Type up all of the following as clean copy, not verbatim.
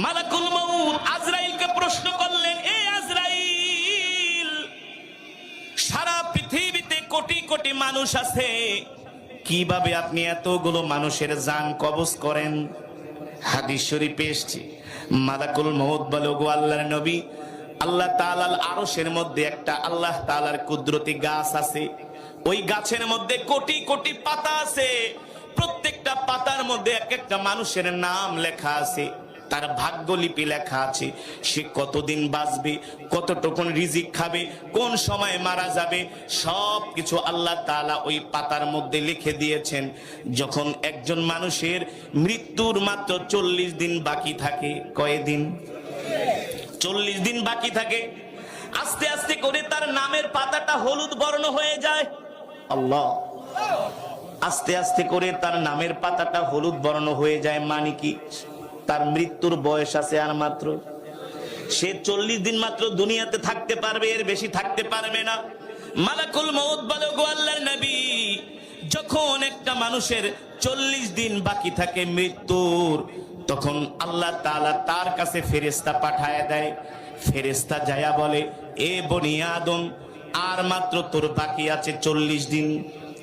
মালাকুল মউত আজরাইলকে প্রশ্ন করলেন, এ আজরাইল, সারা পৃথিবীতে কোটি কোটি মানুষ আছে, কিভাবে আপনি এতগুলো মানুষের জান কবজ করেন? হাদিস শরীফে এসেছে, মালাকুল মউত বলে, গো আল্লাহর নবী, আল্লাহ তাআলার আরশের মধ্যে একটা আল্লাহ তাআলার কুদরতি গাছ আছে। ওই গাছের মধ্যে কোটি কোটি পাতা আছে, প্রত্যেকটা পাতার মধ্যে এক একটা মানুষের নাম লেখা আছে, তার ভাগ্যলিপি লেখা আছে। সে কতদিন বাঁচবে, কতটুকুন রিজিক খাবে, কোন সময় মারা যাবে, সব কিছু আল্লাহ তাআলা ওই পাতার মধ্যে লিখে দিয়েছেন। যখন একজন মানুষের মৃত্যুর মাত্র 40 দিন বাকি থাকে, কয়দিন? 40 দিন বাকি থাকে, আস্তে আস্তে করে তার নামের পাতাটা হলুদ বর্ণ হয়ে যায়। আল্লাহ, আস্তে আস্তে করে তার নামের পাতাটা হলুদ বর্ণ হয়ে যায়, মানে কি? তার মৃত্যুর বয়স আছে আর মাত্র, সে 40 দিন মাত্র দুনিয়াতে থাকতে পারবে, এর বেশি থাকতে পারবে না। মালাকুল মউত বলে, গো আল্লাহর নবী, যখন একটা মানুষের 40 দিন বাকি থাকে মৃত্যুর, তখন আল্লাহ তাআলা তার কাছে ফেরেশতা পাঠায় দেয়। ফেরেশতা যায়া বলে, এ বনি আদম, আর মাত্র তোর বাকি আছে 40 দিন।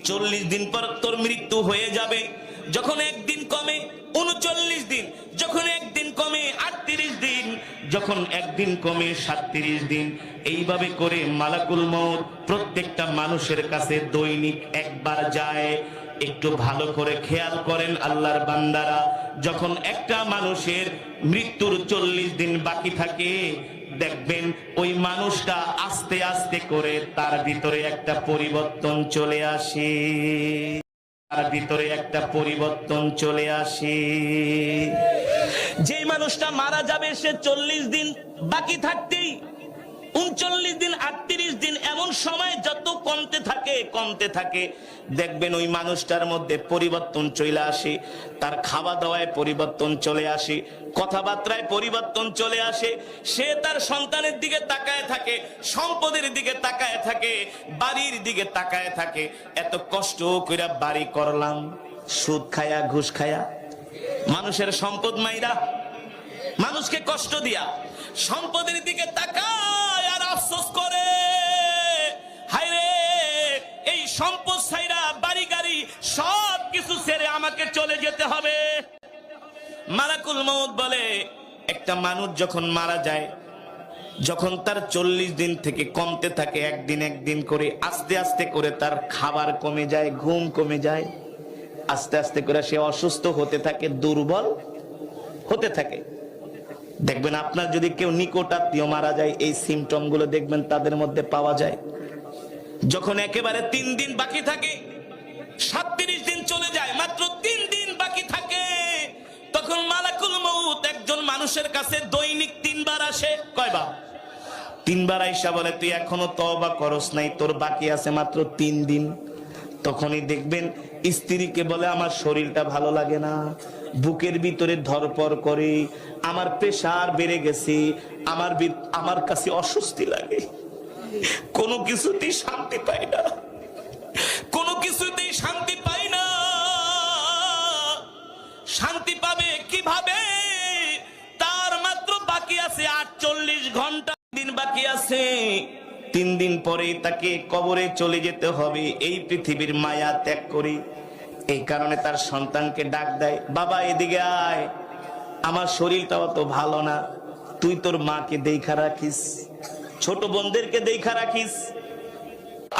40 দিন পর তোর মৃত্যু হয়ে যাবে। যখন একদিন কমে 39 দিন, যখন একদিন কমে 38 দিন, যখন একদিন কমে 37 দিন, এইভাবে করে মালাকুল মউত প্রত্যেকটা মানুষের কাছে দৈনিক একবার যায়। একটু ভালো করে খেয়াল করেন আল্লাহর বান্দারা, যখন একটা মানুষের মৃত্যুর 40 দিন বাকি থাকে, দেখবেন ওই মানুষটা আস্তে আস্তে করে তার ভিতরে একটা পরিবর্তন চলে আসে, তার ভিতরে একটা পরিবর্তন চলে আসে। যে মানুষটা মারা যাবে, সে 40 দিন বাকি থাকতেই 39 দিন, 38 দিন, এমন সময় যত কমতে থাকে, দেখবেন ওই মানুষটার মধ্যে পরিবর্তন চলে আসে। তার খাওয়া দাওয়ায় পরিবর্তন চলে আসে, কথাবার্তায় পরিবর্তন চলে আসে। সে তার সন্তানের দিকে তাকায় থাকে, সম্পদের দিকে তাকায় থাকে, বাড়ির দিকে তাকায় থাকে। এত কষ্ট করে বাড়ি করলাম, সুদ খায়া, ঘুষ খায়া, মানুষের সম্পদ মাইরা, মানুষকে কষ্ট দিয়া, সম্পদের দিকে তাকায় আর আফসোস করে, হায় রে, এই সম্পদ ছাইরা, বাড়ি গাড়ি সব কিছু ছেড়ে আমাকে চলে যেতে হবে। মালাকুল মউত বলে, একটা মানুষ যখন মারা যায়, যখন তার 40 দিন থেকে কমতে থাকে, একদিন একদিন করে, আস্তে আস্তে করে তার খাবার কমে যায়, ঘুম কমে যায়, আস্তে আস্তে করে সে অসুস্থ হতে থাকে, দুর্বল হতে থাকে। দেখবেন আপনার যদি কেউ নিকট আত্মীয় মারা যায়, এই সিমটম গুলো দেখবেন তাদের মধ্যে পাওয়া যায়। যখন একেবারে 3 দিন বাকি থাকে, 37 দিন চলে যায়, মাত্র 3 দিন বাকি থাকে, তখন মালাকুল মউত একজন মানুষের কাছে দৈনিক 3 বার আসে। কয়বার? 3 বার আইসা বলে, তুই এখনো তওবা করস নাই, তোর বাকি আছে মাত্র 3 দিন। তখনই দেখবেন স্ত্রীকে বলে, আমার শরীরটা ভালো লাগে না, বুকের ভিতরে ধরপড় করে, আমার প্রেসার বেড়ে গেছে, আমার কাছে অস্বস্তি লাগে, কোনো কিছুতেই শান্তি পাই না, কোনো কিছুতেই শান্তি পাই না। শান্তি পাবে কিভাবে? তার মাত্র বাকি আছে 48 ঘন্টা, দিন বাকি আছে। 3 দিন পরে তাকে কবরে চলে যেতে হবে, এই পৃথিবীর মায়া ত্যাগ করে। এই কারণে তার সন্তানকে ডাক দেয়, বাবা এদিকে আয়, আমার শরীরটা অত ভালো না, তুই তোর মাকে দেখা রাখিস, ছোট বোনদেরকে দেখা রাখিস।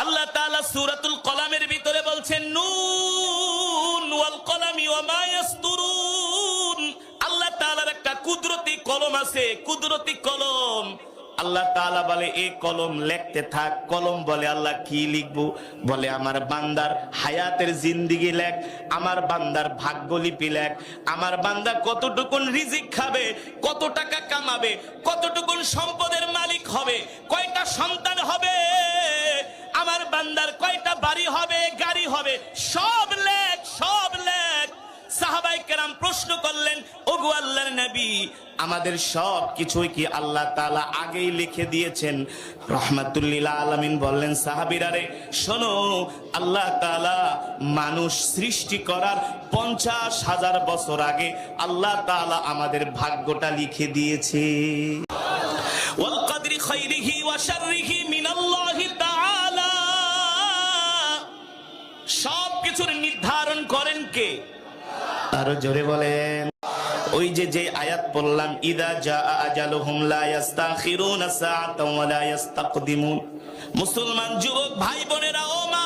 আল্লাহ তাআলা সূরাতুল কলামের ভিতরে বলছেন, নুন ওয়াল কলামি ওয়া মা ইয়াসতুরুন। আল্লাহ তাআলার একটা কুদরতি কলম আছে, কুদরতি কলম। আল্লাহ তাআলা বলে, এই কলম লিখতে থাক। কলম বলে, আল্লাহ কি লিখবো? বলে, আমার বান্দার হায়াতের জিন্দেগি লেখ, আমার বান্দার ভাগ্যলিপি লেখ, আমার বান্দা কতটুকুন রিজিক খাবে, কত টাকা কামাবে, কতটুকুন সম্পদের মালিক হবে, কয়টা সন্তান হবে, আমার বান্দার কয়টা বাড়ি হবে, গাড়ি হবে, সব লেখ, সব লেখ। সাহাবায়ে কেরাম সাল্লাম প্রশ্ন করলেন, ওগো আল্লাহর নবী, আমাদের সব কিছুই কি আল্লাহ তাআলা আগেই লিখে দিয়েছেন? রাহমাতুল লিল আলামিন বললেন, সাহাবীরা রে শোনো, আল্লাহ তাআলা মানুষ সৃষ্টি করার 50,000 বছর আগে আল্লাহ তাআলা আমাদের ভাগ্যটা লিখে দিয়েছে। ওয়াল কদরি খাইরিহি ওয়া শাররিহি মিনাল্লাহি তাআলা। সব কিছুর নির্ধারণ করেন কে? আরো জোরে বলেন। ওই যে আয়াত পড়লাম, ইদা জা আজালুহুম লা ইস্তাখিরুনা সাআতাও ওয়া লা ইস্তাকদিমুন। মুসলমান যুবক ভাই বোনেরা, ও মা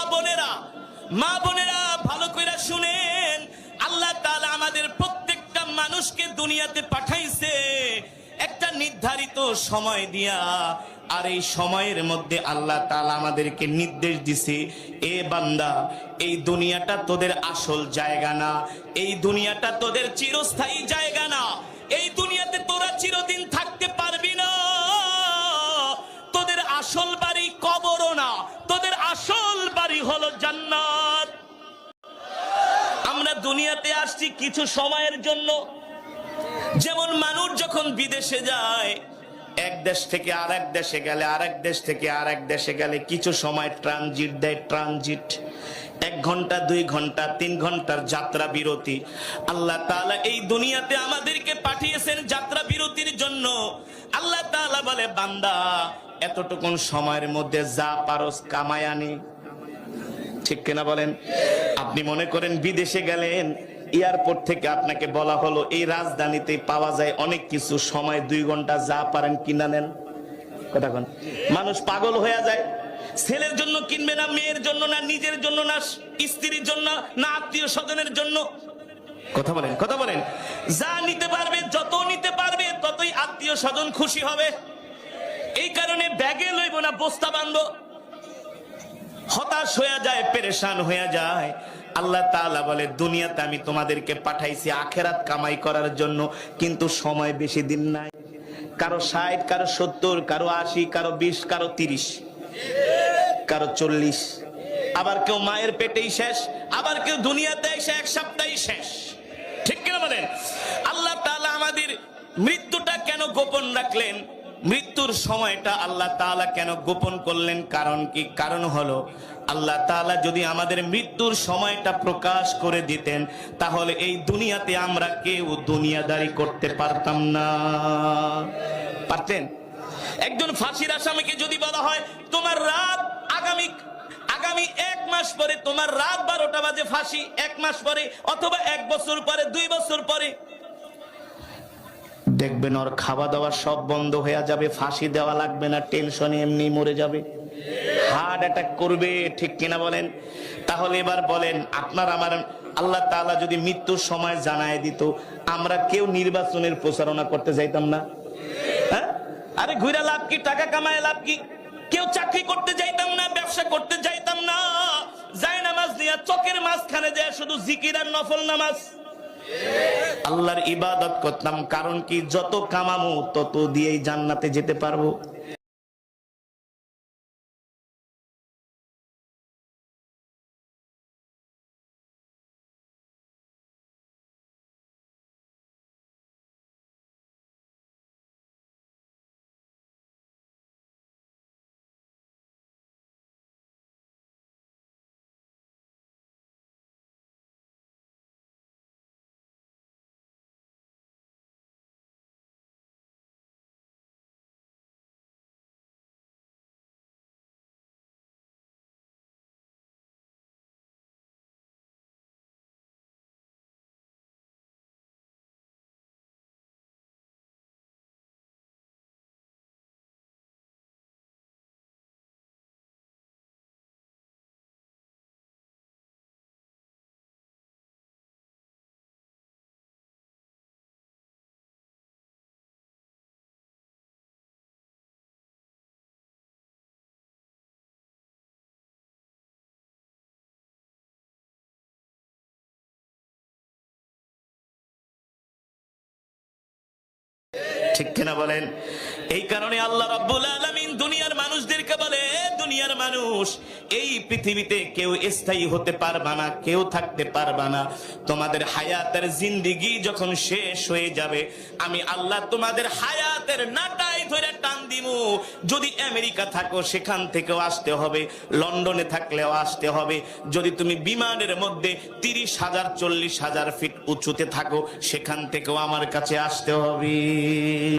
বোনেরা ভালো করে শুনেন, আল্লাহ তাআলা আমাদের প্রত্যেকটা মানুষকে দুনিয়াতে পাঠাইছে একটা নির্ধারিত সময় দিয়া। আর এই সময়ের মধ্যে আল্লাহ তাআলা আমাদেরকে নির্দেশ দিছে, এ বান্দা, এই দুনিয়াটা তোদের আসল জায়গা না, এই দুনিয়াটা তোদের চিরস্থায়ী জায়গা না, এই দুনিয়াতে তোরা চিরদিন থাকতে পারবি না। তোদের আসল বাড়ি কবরও না, তোদের আসল বাড়ি হলো জান্নাত। আমরা দুনিয়াতে আসছি কিছু সময়ের জন্য। যেমন মানুষ যখন বিদেশে যায়, এক দেশ থেকে আরেক দেশে গেলে, আরেক দেশ থেকে আরেক দেশে গেলে কিছু সময় ট্রানজিট দেয়। ট্রানজিট 1 ঘন্টা, 2 ঘন্টা, 3 ঘন্টার যাত্রা বিরতি। আল্লাহ তাআলা এই দুনিয়াতে আমাদেরকে পাঠিয়েছেন যাত্রা বিরতির জন্য। আল্লাহ তাআলা বলে, বান্দা, এতটুকুন সময়ের মধ্যে যা পারস কামায় আনি। ঠিক কিনা বলেন? আপনি মনে করেন বিদেশে গেলেন, এয়ারপোর্ট থেকে আপনাকে বলা হলো এই রাজধানীতে পাওয়া যায় অনেক কিছু, সময় 2 ঘন্টা, যা পারেন কিনা নেন। কথা কোন? মানুষ পাগল হয়ে যায়। ছেলের জন্য কিনবে না, মেয়ের জন্য না, নিজের জন্য না, স্ত্রীর জন্য না, আত্মীয় স্বজনের জন্য। কথা বলেন। যা নিতে পারবে, যত নিতে পারবে, ততই আত্মীয় স্বজন খুশি হবে। এই কারণে ব্যাগে লইব না, বস্তা বাঁধবো। হতাশ হয়ে যায়, পেরেশান হয়ে যায়। আল্লাহ তাআলা বলে, দুনিয়াতে আমি তোমাদেরকে পাঠাইছি আখিরাত কামাই করার জন্য, কিন্তু সময় বেশি দিন নাই। কারো 60, কারো 70, কারো 80, কারো 20, কারো 30, কারো 40। আবার কেউ মায়ের পেটেই শেষ, আবার কেউ দুনিয়াতে এসে 1 সপ্তাহেই শেষ। ঠিক কিনা বলেন? আল্লাহ তাআলা আমাদের মৃত্যুটা কেন গোপন রাখলেন? মৃত্যুর সময়টা আল্লাহ তাআলা কেন গোপন করলেন? কারণ কি? কারণ হলো, আল্লাহ তাআলা যদি আমাদের মৃত্যুর সময়টা প্রকাশ করে দিতেন, তাহলে এই দুনিয়াতে আমরা কেউ দুনিয়াদারি করতে পারতাম না। পারতেন? একজন ফাঁসির আসামিকে যদি বলা হয়, তোমার রাত আগামী 1 মাস পরে, তোমার রাত 12টা বাজে ফাঁসি, 1 মাস পরে অথবা 1 বছর পরে, 2 বছর পরে, দেখবেন ওর খাওয়া দাওয়া সব বন্ধ হয়ে যাবে, ফাঁসি দেওয়া লাগবে না, টেনশনে এমনি মরে যাবে, হার্ট অ্যাটাক করবে। ঠিক কিনা বলেন? তাহলে এবার বলেন, আপনার আমার আল্লাহ তাআলা যদি মৃত্যুর সময় জানায় দিত, আমরা কেউ নির্বাচনের প্রচারণা করতে যাইতাম না? হ্যাঁ? আরে ঘুরে লাভ কি? টাকা কামায় লাভ কি? কেউ চাকরি করতে যাইতাম না, ব্যবসা করতে যাইতাম না। যায় নামাজ নিয়ে চোখের মাঝখানে যায় শুধু জিকির আর নফল নামাজ, আল্লাহর ইবাদত করতাম। কারণ কি? যত কামামো তত দিয়েই জান্নাতে যেতে পারবো। ঠিক কিনা বলেন? এই কারণে আল্লাহ রাব্বুল আলামিন দুনিয়ার মানুষদেরকে বলে, দুনিয়ার মানুষ, এই পৃথিবীতে কেউ স্থায়ী হতে পারবা না, কেউ থাকতে পারবা না। তোমাদের হায়াতের জিন্দেগি যখন শেষ হয়ে যাবে, আমি আল্লাহ তোমাদের হায়াতের নাটাই ধরে টান দিমু। যদি আমেরিকা থাকো সেখান থেকেও আসতে হবে, লন্ডনে থাকলেও আসতে হবে। যদি তুমি বিমানের মধ্যে 30,000 40,000 ফিট উঁচুতে থাকো, সেখান থেকেও আমার কাছে আসতে হবে।